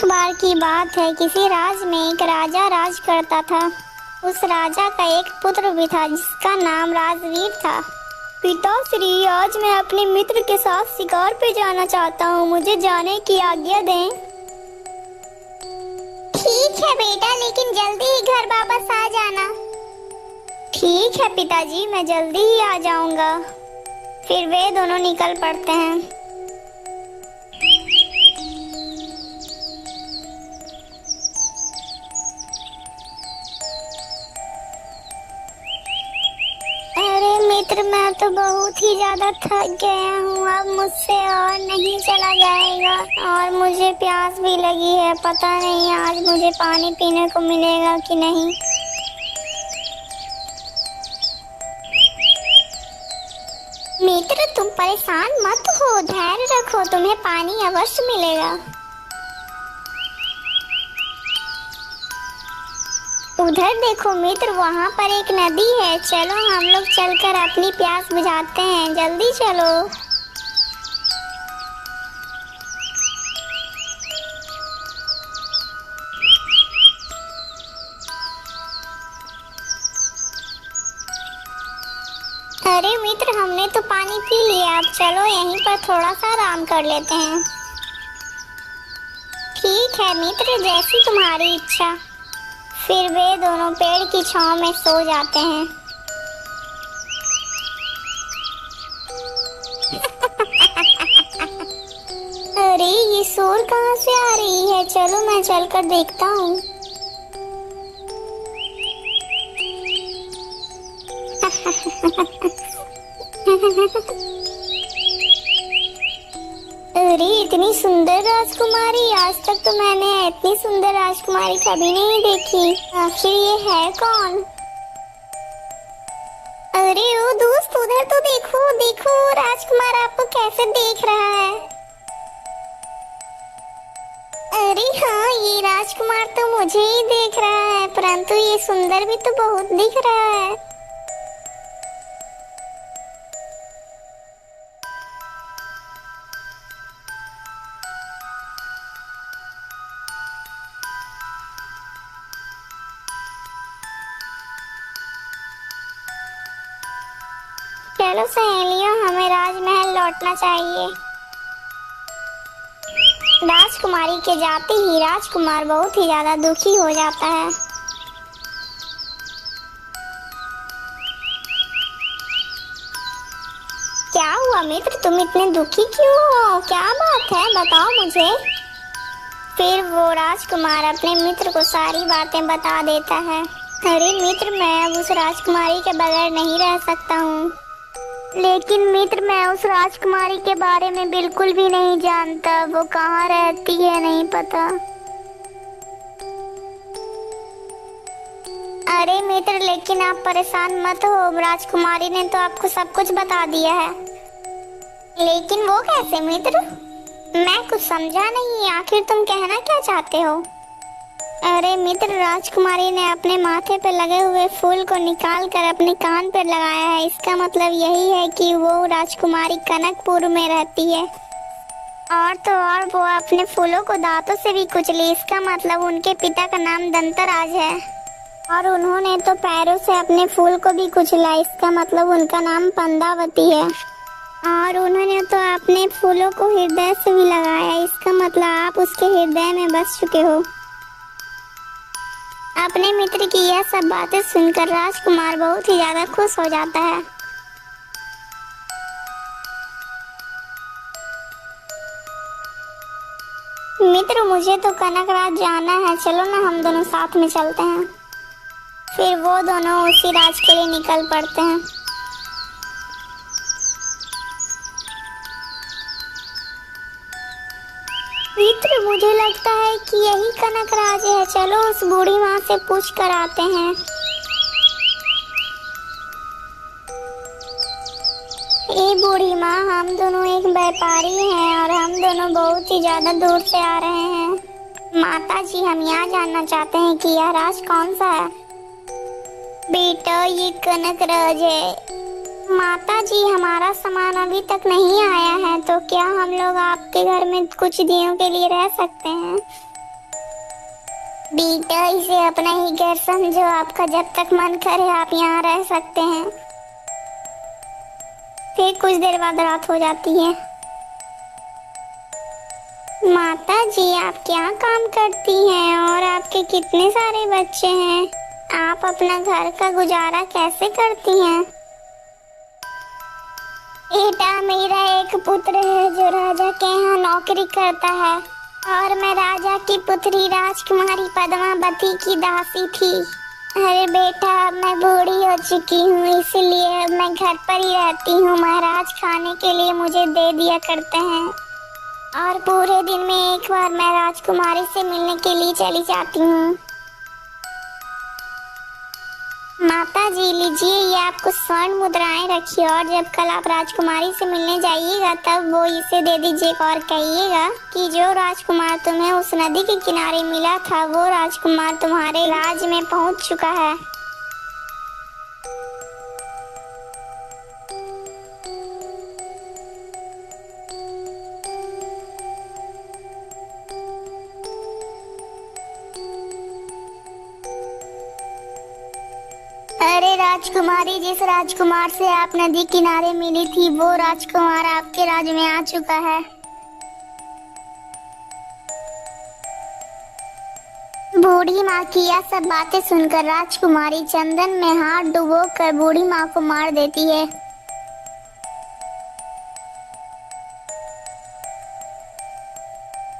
एक बार की बात है, किसी राज में एक राजा राज करता था। उस राजा का एक पुत्र भी था जिसका नाम राजवीर था। पिताश्री, आज मैं अपने मित्र के साथ शिकार पे जाना चाहता हूँ, मुझे जाने की आज्ञा दें। ठीक है बेटा, लेकिन जल्दी ही घर वापस आ जाना। ठीक है पिताजी, मैं जल्दी ही आ जाऊंगा। फिर वे दोनों निकल पड़ते हैं। अरे मित्र, मैं तो बहुत ही ज्यादा थक गया हूँ, अब मुझसे और नहीं चला जाएगा और मुझे प्यास भी लगी है। पता नहीं आज मुझे पानी पीने को मिलेगा कि नहीं। मित्र, तुम परेशान मत हो, धैर्य रखो, तुम्हें पानी अवश्य मिलेगा। उधर देखो मित्र, वहाँ पर एक नदी है, चलो हम लोग चलकर अपनी प्यास बुझाते हैं, जल्दी चलो। अरे मित्र, हमने तो पानी पी लिया, अब चलो यहीं पर थोड़ा सा आराम कर लेते हैं। ठीक है मित्र, जैसी तुम्हारी इच्छा। फिर वे दोनों पेड़ की छांव में सो जाते हैं। अरे ये शोर कहाँ से आ रही है? चलो मैं चलकर देखता हूँ। अरे इतनी सुंदर राजकुमारी, आज तक तो मैंने इतनी सुंदर राजकुमारी कभी नहीं देखी। आखिर ये है कौन? अरे ओ दोस्त, उधर तो देखो देखो, राजकुमार आपको कैसे देख रहा है। अरे हाँ, ये राजकुमार तो मुझे ही देख रहा है, परंतु ये सुंदर भी तो बहुत दिख रहा है। चलो सहेलियों, हमें राजमहल लौटना चाहिए। राजकुमारी के जाते ही राजकुमार बहुत ही ज्यादा दुखी हो जाता है। क्या हुआ मित्र, तुम इतने दुखी क्यों हो? क्या बात है, बताओ मुझे। फिर वो राजकुमार अपने मित्र को सारी बातें बता देता है। अरे मित्र, मैं अब उस राजकुमारी के बगैर नहीं रह सकता हूँ। लेकिन मित्र, मैं उस राजकुमारी के बारे में बिल्कुल भी नहीं जानता, वो कहाँ रहती है नहीं पता। अरे मित्र, लेकिन आप परेशान मत हो, राजकुमारी ने तो आपको सब कुछ बता दिया है। लेकिन वो कैसे मित्र? मैं कुछ समझा नहीं, आखिर तुम कहना क्या चाहते हो? अरे मित्र, राजकुमारी ने अपने माथे पर लगे हुए फूल को निकाल कर अपने कान पर लगाया है। इसका मतलब यही है कि वो राजकुमारी कनकपुर में रहती है। और तो और वो अपने फूलों को दांतों से भी कुचली, इसका मतलब उनके पिता का नाम दंतराज है। और उन्होंने तो पैरों से अपने फूल को भी कुचला, इसका मतलब उनका नाम पंदावती है। और उन्होंने तो अपने फूलों को हृदय से भी लगाया, इसका मतलब आप उसके हृदय में बस चुके हो। अपने मित्र की यह सब बातें सुनकर राजकुमार बहुत ही ज्यादा खुश हो जाता है। मित्र, मुझे तो कनकराज जाना है, चलो ना हम दोनों साथ में चलते हैं। फिर वो दोनों उसी राज के लिए निकल पड़ते हैं। मित्र, मुझे लगता है कि यही कनकराज है, चलो उस बूढ़ी माँ से पूछ कर आते हैं। ए बूढ़ी माँ, हम दोनों एक व्यापारी हैं और हम दोनों बहुत ही ज्यादा दूर से आ रहे हैं। माता जी, हम यहाँ जानना चाहते हैं कि यह राज कौन सा है। बेटा, ये कनकराज है। माता जी, हमारा सामान अभी तक नहीं आया है, तो क्या हम लोग आपके घर में कुछ दिनों के लिए रह सकते हैं? बेटा, इसे अपना ही घर समझो। आपका जब तक मन करे आप यहाँ रह सकते हैं। फिर कुछ देर बाद रात हो जाती है। माता जी, आप क्या काम करती हैं और आपके कितने सारे बच्चे हैं? आप अपना घर का गुजारा कैसे करती हैं? बेटा, मेरा एक पुत्र है जो राजा के यहाँ नौकरी करता है और मैं राजा की पुत्री राजकुमारी पद्मावती की दासी थी। अरे बेटा, अब मैं बूढ़ी हो चुकी हूँ, इसलिए अब मैं घर पर ही रहती हूँ। महाराज खाने के लिए मुझे दे दिया करते हैं और पूरे दिन में एक बार मैं राजकुमारी से मिलने के लिए चली जाती हूँ। माता जी, लीजिए, ये आपको स्वर्ण मुद्राएं रखिए और जब कल आप राजकुमारी से मिलने जाइएगा तब वो इसे दे दीजिएगा और कहिएगा कि जो राजकुमार तुम्हें उस नदी के किनारे मिला था वो राजकुमार तुम्हारे राज में पहुंच चुका है। अरे राजकुमारी, जिस राजकुमार से आप नदी किनारे मिली थी वो राजकुमार आपके राज में आ चुका है। बूढ़ी माँ की यह सब बातें सुनकर राजकुमारी चंदन में हाथ डुबोकर बूढ़ी माँ को मार देती है।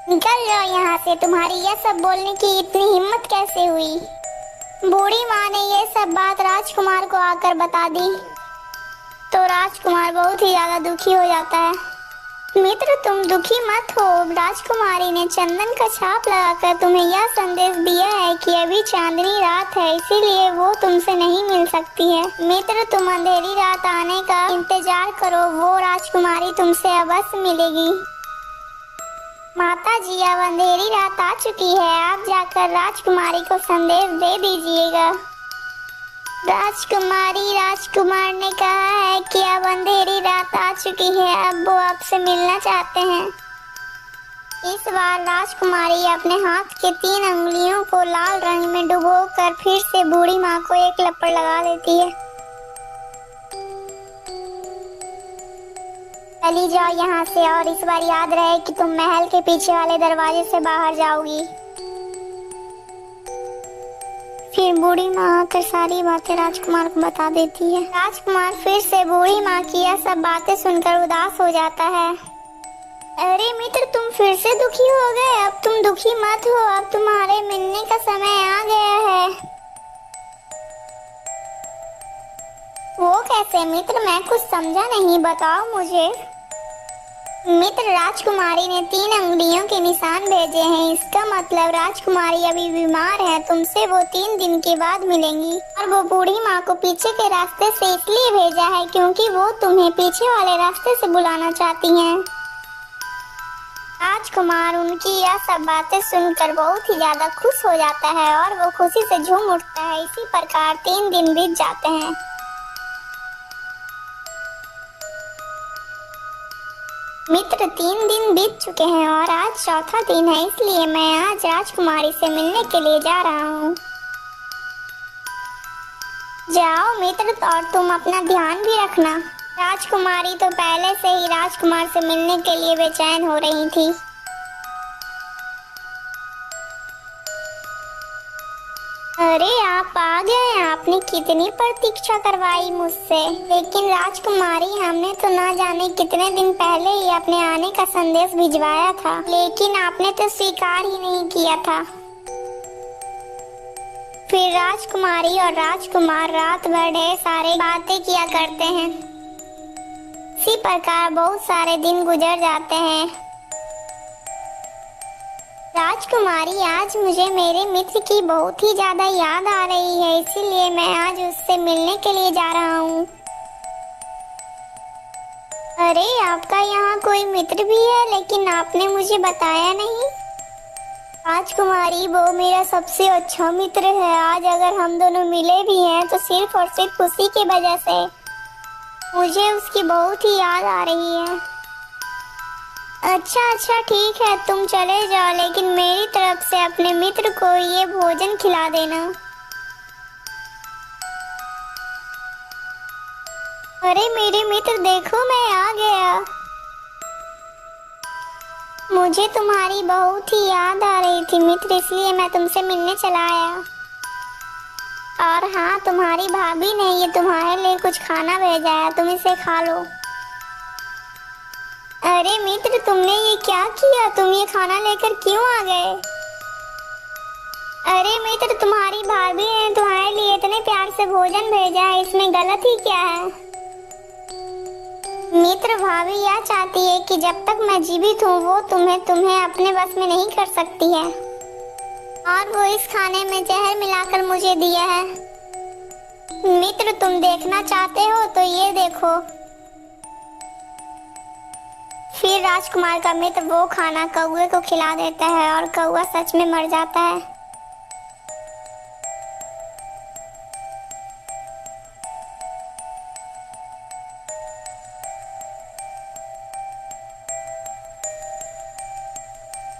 निकल जाओ यहाँ से, तुम्हारी यह सब बोलने की इतनी हिम्मत कैसे हुई? बूढ़ी माँ ने ये सब बात राजकुमार को आकर बता दी तो राजकुमार बहुत ही ज्यादा दुखी हो जाता है। मित्र, तुम दुखी मत हो। राजकुमारी ने चंदन का छाप लगाकर तुम्हें यह संदेश दिया है कि अभी चांदनी रात है, इसीलिए वो तुमसे नहीं मिल सकती है। मित्र, तुम अंधेरी रात आने का इंतजार करो, वो राजकुमारी तुमसे अवश्य मिलेगी। माता जी, अब अंधेरी रात आ चुकी है, आप जाकर राजकुमारी को संदेश दे दीजिएगा। राजकुमार ने कहा है कि अब अंधेरी रात आ चुकी है, अब वो आपसे मिलना चाहते हैं। इस बार राजकुमारी अपने हाथ के 3 अंगुलियों को लाल रंग में डुबोकर फिर से बूढ़ी माँ को एक लपड़ लगा देती है। चली जाओ यहाँ से और इस बार याद रहे कि तुम महल के पीछे वाले दरवाजे से बाहर जाओगी। फिर बूढ़ी माँ आकर सारी बातें राजकुमार को बता देती है। राजकुमार फिर से बूढ़ी माँ की यह सब बातें सुनकर उदास हो जाता है। अरे मित्र, तुम फिर से दुखी हो गए। अब तुम दुखी मत हो, अब तुम्हारे मिलने का समय आ गया है। वो कैसे मित्र? मैं कुछ समझा नहीं, बताओ मुझे। मित्र, राजकुमारी ने 3 अंगुलियों के निशान भेजे हैं, इसका मतलब राजकुमारी अभी बीमार है। तुमसे वो 3 दिन के बाद मिलेंगी और वो बूढ़ी माँ को पीछे के रास्ते से इसलिए भेजा है क्योंकि वो तुम्हें पीछे वाले रास्ते से बुलाना चाहती हैं। राजकुमार उनकी यह सब बातें सुनकर बहुत ही ज्यादा खुश हो जाता है और वो खुशी से झूम उठता है। इसी प्रकार 3 दिन बीत जाते हैं। मित्र, 3 दिन बीत चुके हैं और आज चौथा दिन है, इसलिए मैं आज राजकुमारी से मिलने के लिए जा रहा हूँ। जाओ मित्र, और तुम अपना ध्यान भी रखना। राजकुमारी तो पहले से ही राजकुमार से मिलने के लिए बेचैन हो रही थी। अरे आप आ गए, आपने कितनी प्रतीक्षा करवाई मुझसे। लेकिन राजकुमारी, हमने तो ना जाने कितने दिन पहले ही अपने आने का संदेश भिजवाया था, लेकिन आपने तो स्वीकार ही नहीं किया था। फिर राजकुमारी और राजकुमार रात भर ढेर सारे बातें किया करते हैं। इसी प्रकार बहुत सारे दिन गुजर जाते हैं। राजकुमारी, आज मुझे मेरे मित्र की बहुत ही ज्यादा याद आ रही है, इसीलिए मैं आज उससे मिलने के लिए जा रहा हूँ। अरे, आपका यहाँ कोई मित्र भी है, लेकिन आपने मुझे बताया नहीं। राजकुमारी, वो मेरा सबसे अच्छा मित्र है। आज अगर हम दोनों मिले भी हैं तो सिर्फ और सिर्फ उसी की वजह से। मुझे उसकी बहुत ही याद आ रही है। अच्छा अच्छा ठीक है, तुम चले जाओ, लेकिन मेरी तरफ से अपने मित्र को ये भोजन खिला देना। अरे मेरे मित्र देखो, मैं आ गया। मुझे तुम्हारी बहुत ही याद आ रही थी मित्र, इसलिए मैं तुमसे मिलने चला आया। और हाँ, तुम्हारी भाभी ने ये तुम्हारे लिए कुछ खाना भेजा है, तुम इसे खा लो। अरे मित्र, तुमने ये क्या किया? तुम ये खाना लेकर क्यों आ गए? अरे मित्र, तुम्हारी भाभी ने तुम्हारे लिए इतने प्यार से भोजन भेजा है, इसमें गलत ही क्या है? मित्र, भाभी यह चाहती है कि जब तक मैं जीवित हूँ वो तुम्हें अपने बस में नहीं कर सकती है, और वो इस खाने में जहर मिलाकर मुझे दिया है। मित्र, तुम देखना चाहते हो तो ये देखो। फिर राजकुमार का मित्र वो खाना कौवे को खिला देता है और कौवा सच में मर जाता है।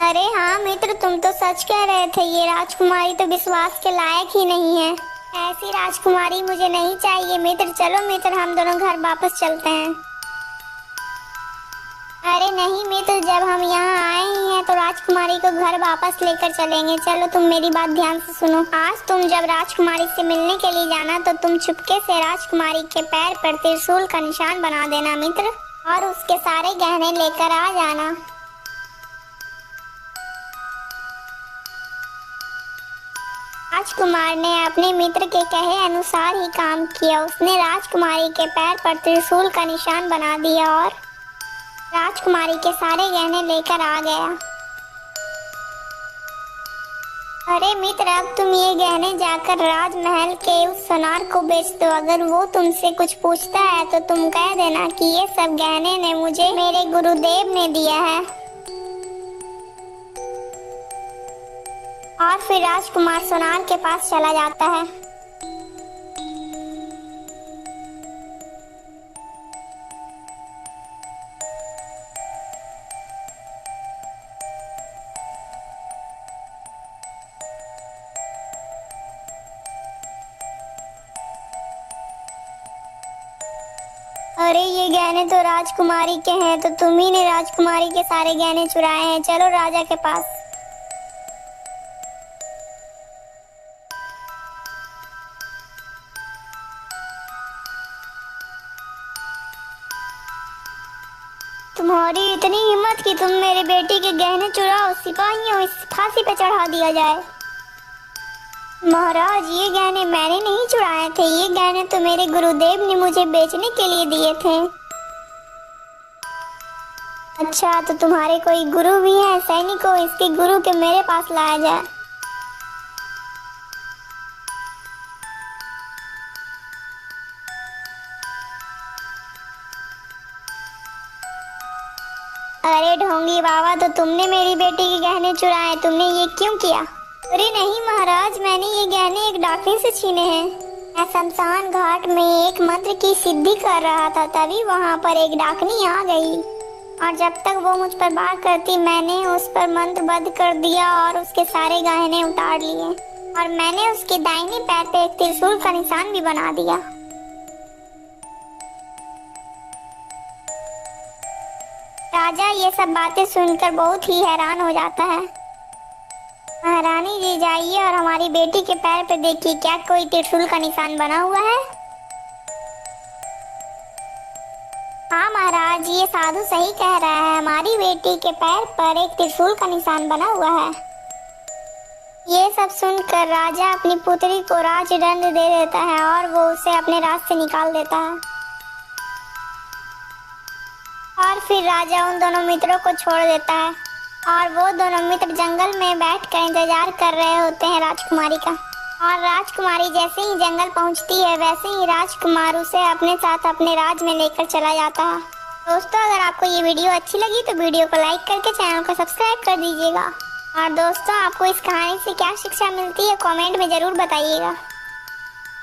अरे हाँ मित्र, तुम तो सच कह रहे थे, ये राजकुमारी तो विश्वास के लायक ही नहीं है। ऐसी राजकुमारी मुझे नहीं चाहिए। मित्र चलो मित्र, हम दोनों घर वापस चलते हैं। अरे नहीं मित्र, जब हम यहाँ आए ही हैं तो राजकुमारी को घर वापस लेकर चलेंगे। चलो तुम मेरी बात ध्यान से सुनो। आज तुम जब राजकुमारी से मिलने के लिए जाना तो तुम चुपके से राजकुमारी के पैर पर त्रिशूल का निशान बना देना मित्र, और उसके सारे गहने लेकर आ जाना। राजकुमार ने अपने मित्र के कहे अनुसार ही काम किया। उसने राजकुमारी के पैर पर त्रिशूल का निशान बना दिया और राजकुमारी के सारे गहने लेकर आ गया। अरे मित्र, अब तुम ये गहने जाकर राजमहल के उस सोनार को बेच दो। अगर वो तुमसे कुछ पूछता है तो तुम कह देना कि ये सब गहने ने मुझे मेरे गुरुदेव ने दिया है। और फिर राजकुमार सोनार के पास चला जाता है। अरे ये गहने तो राजकुमारी के हैं, तो तुम ही ने राजकुमारी के सारे गहने चुराए हैं। चलो राजा के पास। तुम्हारी इतनी हिम्मत कि तुम मेरे बेटी के गहने चुराओ, सिपाहियों इस फांसी पे चढ़ा दिया जाए। महाराज, ये गहने मैंने नहीं चुराए थे, ये गहने तो मेरे गुरुदेव ने मुझे बेचने के लिए दिए थे। अच्छा, तो तुम्हारे कोई गुरु भी हैं? सैनिकों, इसके गुरु के मेरे पास लाया जाए। अरे ढोंगी बाबा, तो तुमने मेरी बेटी के गहने चुराए, तुमने ये क्यों किया? अरे नहीं महाराज, मैंने ये गहने एक डाकनी से छीने हैं। मैं शमशान घाट में एक मंत्र की सिद्धि कर रहा था, तभी वहाँ पर एक डाकनी आ गई, और जब तक वो मुझ पर वार करती मैंने उस पर मंत्रबद्ध कर दिया और उसके सारे गहने उतार लिए, और मैंने उसके दाहिने पैर पे एक त्रिशूल का निशान भी बना दिया। राजा ये सब बातें सुनकर बहुत ही हैरान हो जाता है। महारानी जी, जाइए और हमारी बेटी के पैर पे देखिए, क्या कोई त्रिशूल का निशान बना हुआ है? हाँ महाराज, ये साधु सही कह रहा है, हमारी बेटी के पैर पर एक त्रिशूल का निशान बना हुआ है। ये सब सुनकर राजा अपनी पुत्री को राजदंड दे देता है और वो उसे अपने राज से निकाल देता है। और फिर राजा उन दोनों मित्रों को छोड़ देता है, और वो दोनों मित्र जंगल में बैठकर इंतजार कर रहे होते हैं राजकुमारी का। और राजकुमारी जैसे ही जंगल पहुंचती है, वैसे ही राजकुमार उसे अपने साथ अपने राज में लेकर चला जाता है। दोस्तों, अगर आपको ये वीडियो अच्छी लगी तो वीडियो को लाइक करके चैनल को सब्सक्राइब कर दीजिएगा। और दोस्तों, आपको इस कहानी से क्या शिक्षा मिलती है कमेंट में ज़रूर बताइएगा।